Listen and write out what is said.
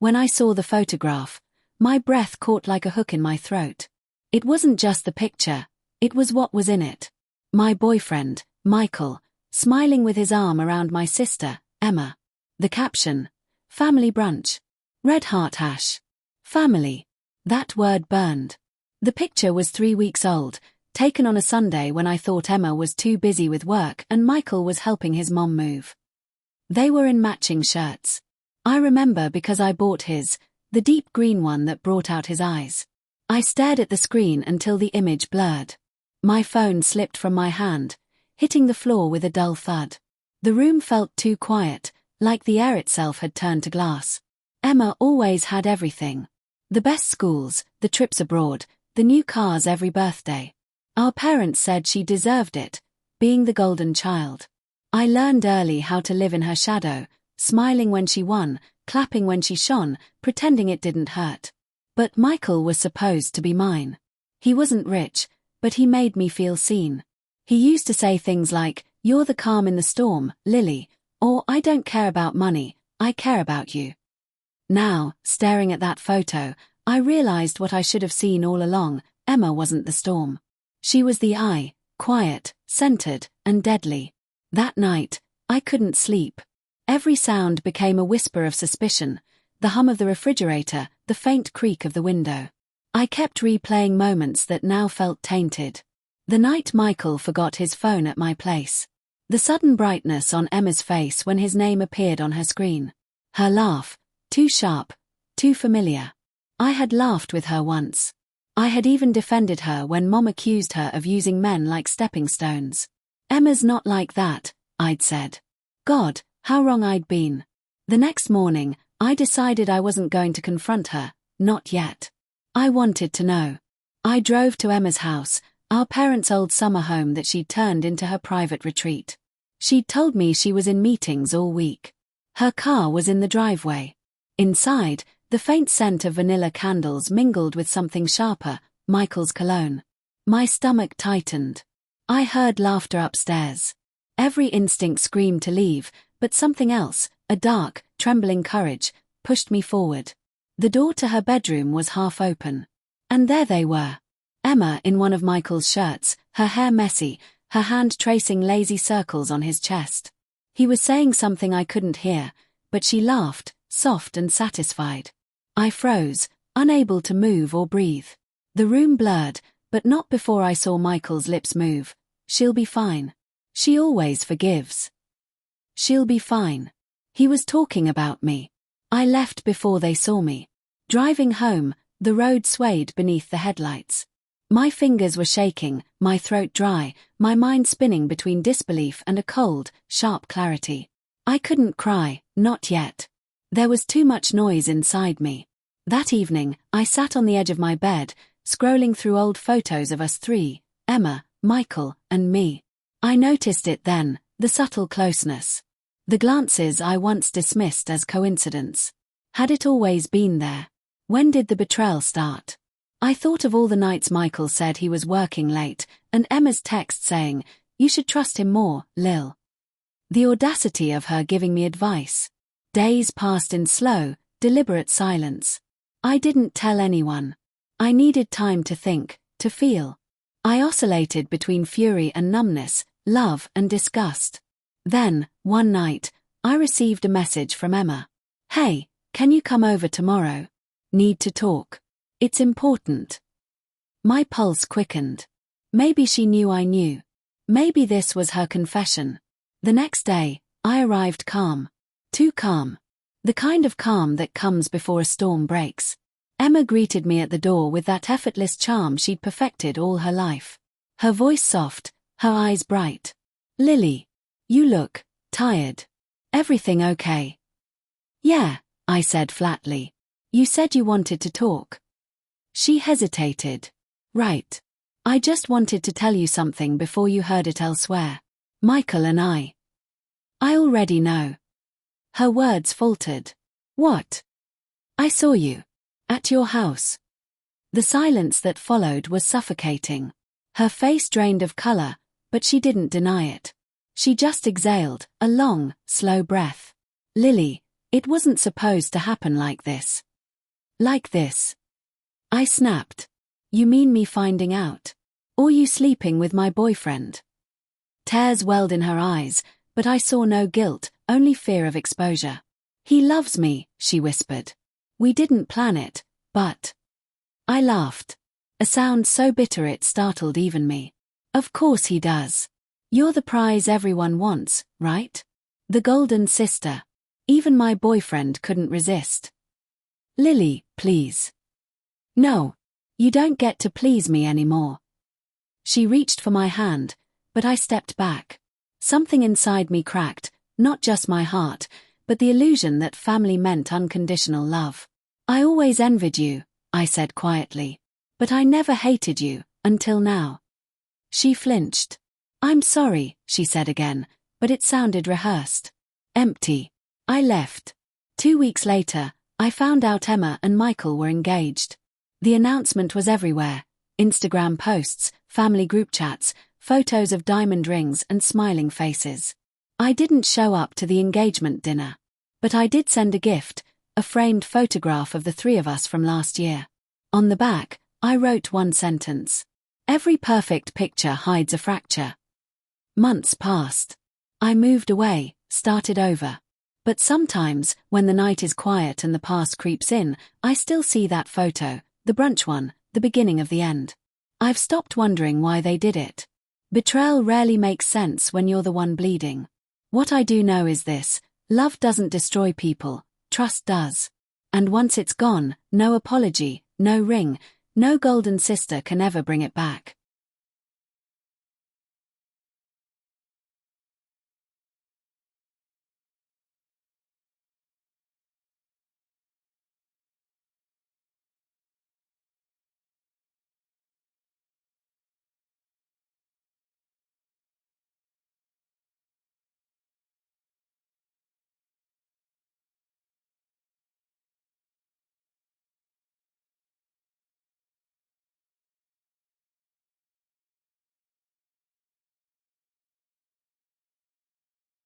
When I saw the photograph, my breath caught like a hook in my throat. It wasn't just the picture, it was what was in it. My boyfriend, Michael, smiling with his arm around my sister, Emma. The caption, family brunch. Red heart hash. Family. That word burned. The picture was 3 weeks old, taken on a Sunday when I thought Emma was too busy with work and Michael was helping his mom move. They were in matching shirts. I remember because I bought his, the deep green one that brought out his eyes. I stared at the screen until the image blurred. My phone slipped from my hand, hitting the floor with a dull thud. The room felt too quiet, like the air itself had turned to glass. Emma always had everything. The best schools, the trips abroad, the new cars every birthday. Our parents said she deserved it, being the golden child. I learned early how to live in her shadow, smiling when she won, clapping when she shone, pretending it didn't hurt. But Michael was supposed to be mine. He wasn't rich, but he made me feel seen. He used to say things like, "You're the calm in the storm, Lily," or "I don't care about money, I care about you." Now, staring at that photo, I realized what I should have seen all along. Emma wasn't the storm. She was the eye, quiet, centered, and deadly. That night, I couldn't sleep. Every sound became a whisper of suspicion, the hum of the refrigerator, the faint creak of the window. I kept replaying moments that now felt tainted. The night Michael forgot his phone at my place. The sudden brightness on Emma's face when his name appeared on her screen. Her laugh, too sharp, too familiar. I had laughed with her once. I had even defended her when Mom accused her of using men like stepping stones. Emma's not like that, I'd said. God, how wrong I'd been. The next morning, I decided I wasn't going to confront her, not yet. I wanted to know. I drove to Emma's house, our parents' old summer home that she'd turned into her private retreat. She'd told me she was in meetings all week. Her car was in the driveway. Inside, the faint scent of vanilla candles mingled with something sharper, Michael's cologne. My stomach tightened. I heard laughter upstairs. Every instinct screamed to leave, but something else, a dark, trembling courage, pushed me forward. The door to her bedroom was half open. And there they were. Emma in one of Michael's shirts, her hair messy, her hand tracing lazy circles on his chest. He was saying something I couldn't hear, but she laughed, soft and satisfied. I froze, unable to move or breathe. The room blurred, but not before I saw Michael's lips move. She'll be fine. She always forgives. She'll be fine. He was talking about me. I left before they saw me. Driving home, the road swayed beneath the headlights. My fingers were shaking, my throat dry, my mind spinning between disbelief and a cold, sharp clarity. I couldn't cry, not yet. There was too much noise inside me. That evening, I sat on the edge of my bed, scrolling through old photos of us three, Emma, Michael, and me. I noticed it then, the subtle closeness. The glances I once dismissed as coincidence. Had it always been there? When did the betrayal start? I thought of all the nights Michael said he was working late, and Emma's text saying, "You should trust him more, Lil." The audacity of her giving me advice. Days passed in slow, deliberate silence. I didn't tell anyone. I needed time to think, to feel. I oscillated between fury and numbness, love and disgust. Then, one night, I received a message from Emma. "Hey, can you come over tomorrow? Need to talk. It's important." My pulse quickened. Maybe she knew I knew. Maybe this was her confession. The next day, I arrived calm. Too calm. The kind of calm that comes before a storm breaks. Emma greeted me at the door with that effortless charm she'd perfected all her life. Her voice soft, her eyes bright. "Lily, you look tired. Everything okay?" "Yeah," I said flatly. "You said you wanted to talk." She hesitated. "Right. I just wanted to tell you something before you heard it elsewhere. Michael and I already know." Her words faltered. "What?" "I saw you. At your house." The silence that followed was suffocating. Her face drained of color, but she didn't deny it. She just exhaled, a long, slow breath. "Lily, It wasn't supposed to happen like this. Like this. I snapped. You mean me finding out? Or you sleeping with my boyfriend? Tears welled in her eyes, but I saw no guilt, only fear of exposure. He loves me, she whispered. We didn't plan it, but... I laughed. A sound so bitter it startled even me. Of course he does. You're the prize everyone wants, right? The golden sister. Even my boyfriend couldn't resist. Lily, please. No. You don't get to please me anymore. She reached for my hand, but I stepped back. Something inside me cracked, not just my heart, but the illusion that family meant unconditional love. I always envied you, I said quietly. But I never hated you, until now. She flinched. I'm sorry, she said again, but it sounded rehearsed. Empty. I left. 2 weeks later, I found out Emma and Michael were engaged. The announcement was everywhere. Instagram posts, family group chats, photos of diamond rings and smiling faces. I didn't show up to the engagement dinner. But I did send a gift, a framed photograph of the three of us from last year. On the back, I wrote one sentence. Every perfect picture hides a fracture. Months passed. I moved away, started over. But sometimes, when the night is quiet and the past creeps in, I still see that photo, the brunch one, the beginning of the end. I've stopped wondering why they did it. Betrayal rarely makes sense when you're the one bleeding. What I do know is this: love doesn't destroy people, trust does. And once it's gone, no apology, no ring, no golden sister can ever bring it back.